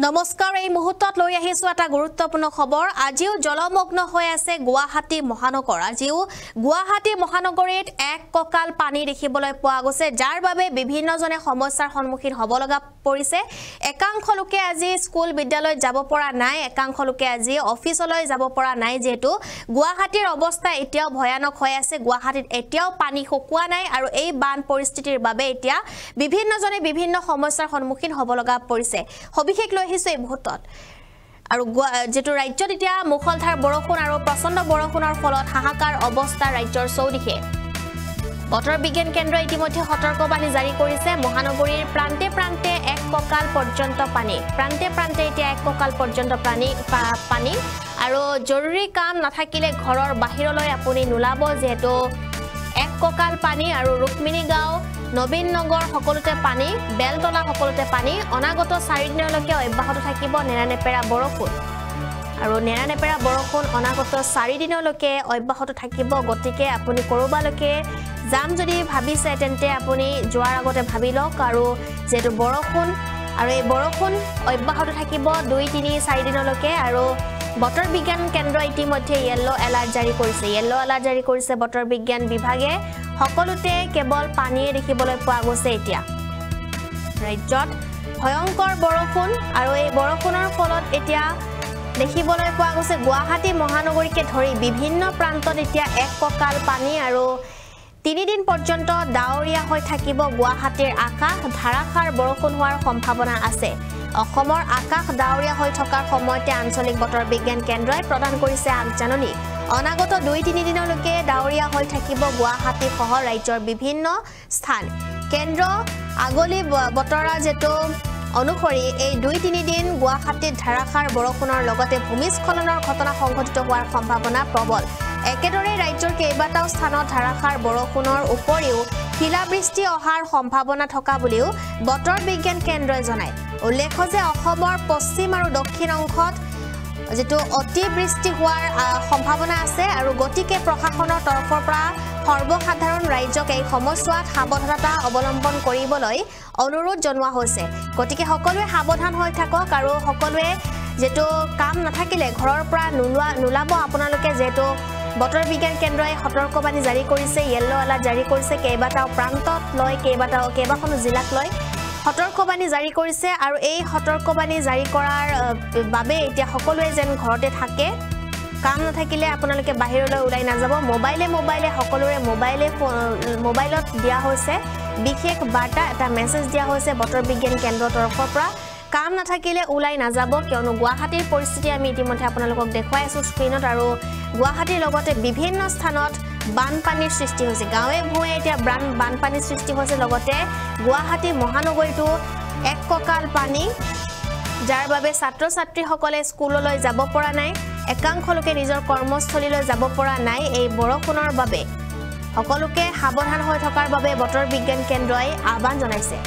নমস্কাৰ এই মুহূৰ্তত লৈ আহিছো এটা গুৰুত্বপূৰ্ণ খবৰ আজিও জলমগ্ন হৈ আছে গুৱাহাটী মহানগৰ আজিও গুৱাহাটী মহানগৰীত এক ককাল পানী দেখিবলৈ পোৱা গৈছে যাৰ বাবে বিভিন্নজনে সমস্যাৰ সন্মুখীন হ'ব লগা পৰিছে একাংশ লোকে আজি স্কুল বিদ্যালয় যাব পৰা নাই একাংশ লোকে আজি অফিচলৈ যাব পৰা নাই যেহেতু গুৱাহাটীৰ অৱস্থা এতিয়াও ভয়ানক হৈ আছে গুৱাহাটীত এতিয়াও পানী শুকোৱা নাই আৰু এই বান পৰিস্থিতিৰ বাবে এতিয়া বিভিন্নজনে বিভিন্ন সমস্যাৰ সন্মুখীন হ'ব লগা পৰিছে সবিশেষ হিছে মুহূৰ্তত আৰু যেটো ৰাজ্যত এতিয়া মুখলধাৰ বৰষুণ আৰু প্ৰচণ্ড বৰষুণৰ ফলত হাহাকাৰ অৱস্থা ৰাজ্যৰ চৌদিশে বতৰ বিজ্ঞান কেন্দ্ৰ ইতিমধ্যে সতৰ্কবাণী জাৰি কৰিছে মহানগৰীৰ প্ৰান্তে প্ৰান্তে এক ককাল পৰ্যন্ত পানী প্ৰান্তে প্ৰান্তে এতিয়া এক ককাল পৰ্যন্ত পানী আৰু জৰুৰী কাম নাথাকিলে ঘৰৰ বাহিৰলৈ আপুনি নোলাব যেহেতু এক ককাল পানী আৰু ৰুক্মিণী গাঁও নবীন নগৰ সকলোতে পানী বেলতলা সকলোতে পানী অনাগত 4 দিনলৈকে অব্যাহত থাকিব নেৰানেপেৰা বৰষুণ আৰু নেৰানেপেৰা বৰষুণ অনাগত 4 দিনলৈকে অব্যাহত থাকিব গতিকে আপুনি কৰবালৈকে যাম যদি ভাবিছে তেন্তে আপুনি যোৱাৰ আগতে ভাবি লওক আৰু যেটো বৰষুণ আৰু এই বৰষুণ অব্যাহত থাকিব 2-3-4 দিনলৈকে আৰু বতৰ বিজ্ঞান কেন্দ্ৰ ইতিমধ্যে ইয়েলো এলাৰ্ট জাৰি কৰিছে বতৰ বিজ্ঞান বিভাগে সকলোতে কেৱল পানীয়ে দেখিবলৈ পোৱা গৈছে এতিয়া ৰাজ্যত ভয়ংকৰ বৰষুণ আৰু এই বৰষুণৰ ফলত এতিয়া দেখিবলৈ পোৱা গৈছে গুৱাহাটী মহানগৰীকে ধৰি বিভিন্ন প্ৰান্তত এতিয়া এক ককাল পানী আৰু 3 দিন পৰ্যন্ত ডাৱৰীয়া হৈ থাকিব গুৱাহাটীৰ আকাশ ধাৰাসাৰ বৰষুণ হোৱাৰ সম্ভাৱনা আছে অসমৰ আকাশ ডাৱৰীয়া হৈ থকাৰ সময়তে আঞ্চলিক বতৰ বিজ্ঞান কেন্দ্ৰই প্ৰদান কৰিছে আগজাননী অনাগত 2-3 দিনলৈকে ডাৱৰীয়া হৈ থাকিব গুৱাহাটী সহ ৰাজ্যৰ বিভিন্ন স্থান কেন্দ্ৰ আগলি বতৰা যেটো অনুসৰি এই 2-3 দিন গুৱাহাটীত ধাৰাসাৰ বৰষুণৰ লগতে ভূমিস্খলনৰ ঘটনা সংঘটিত হোৱাৰ সম্ভাৱনা প্ৰবল একেদৰে ৰাজ্যৰ কেইবাটাও স্থানত ধাৰাসাৰ বৰষুণৰ উপৰিও শিলাবৃষ্টি অহাৰ সম্ভাৱনা থকা বুলিও বতৰ বিজ্ঞান কেন্দ্ৰই জনায় উল্লেখ্য যে অসমৰ পশ্চিম আৰু দক্ষিণ অংশত যেটো অতিবৃষ্টি হোৱাৰ সম্ভাৱনা আছে আৰু গতিকে প্ৰশাসনৰ তৰফৰ পৰা সৰ্বসাধাৰণ ৰাজ্যক এই সময়ছোৱাত সাৱধানতা অৱলম্বন কৰিবলৈ অনুৰোধ জনোৱা হৈছে গতিকে সকলোৱে সাৱধান হৈ থাকক আৰু সকলোৱে যেটো কাম নাথাকিলে ঘৰৰ পৰা নোলাব আপোনালোকে যেটো বতৰ বিজ্ঞান কেন্দ্ৰই সতৰ্কবাণী জাৰি কৰিছে ইয়েলো এলাৰ্ট জাৰি কৰিছে কেইবাটাও প্ৰান্তত লৈ কেইবাখনো জিলাক লৈ সতৰ্কবাণী জাৰি কৰিছে আৰু এই সতৰ্কবাণী জাৰি কৰাৰ বাবে এতিয়া সকলোৱে যেন ঘৰতে থাকে কাম নাথাকিলে আপোনালোকে বাহিৰলৈ ওলাই নাযাব মোবাইলে সকলোৰে মোবাইলত দিয়া হৈছে বিশেষ বাৰ্তা এটা মেছেজ দিয়া হৈছে বতৰ বিজ্ঞান কেন্দ্ৰৰ তৰফৰ পৰা কাম নাথাকিলে ওলাই নাযাব কিয়নো গুৱাহাটীৰ পৰিস্থিতি আমি ইতিমধ্যে আপোনালোকক দেখুৱাই আছো স্ক্ৰীনত আৰু গুৱাহাটীৰ লগতে বিভিন্ন স্থানত বানপানীৰ সৃষ্টি হৈছে গাঁৱে ভূঁয়ে এতিয়া বানপানীৰ সৃষ্টি হৈছে লগতে গুৱাহাটী মহানগৰীটো এক ককাল পানী যাৰ বাবে ছাত্ৰ ছাত্ৰীসকলে স্কুললৈ যাব পৰা নাই একাংশ লোকে নিজৰ কৰ্মস্থলীলৈ যাব পৰা নাই এই বৰষুণৰ বাবে সকলোকে সাৱধান হৈ থকাৰ বাবে বতৰ বিজ্ঞান কেন্দ্ৰই আহ্বান জনাইছে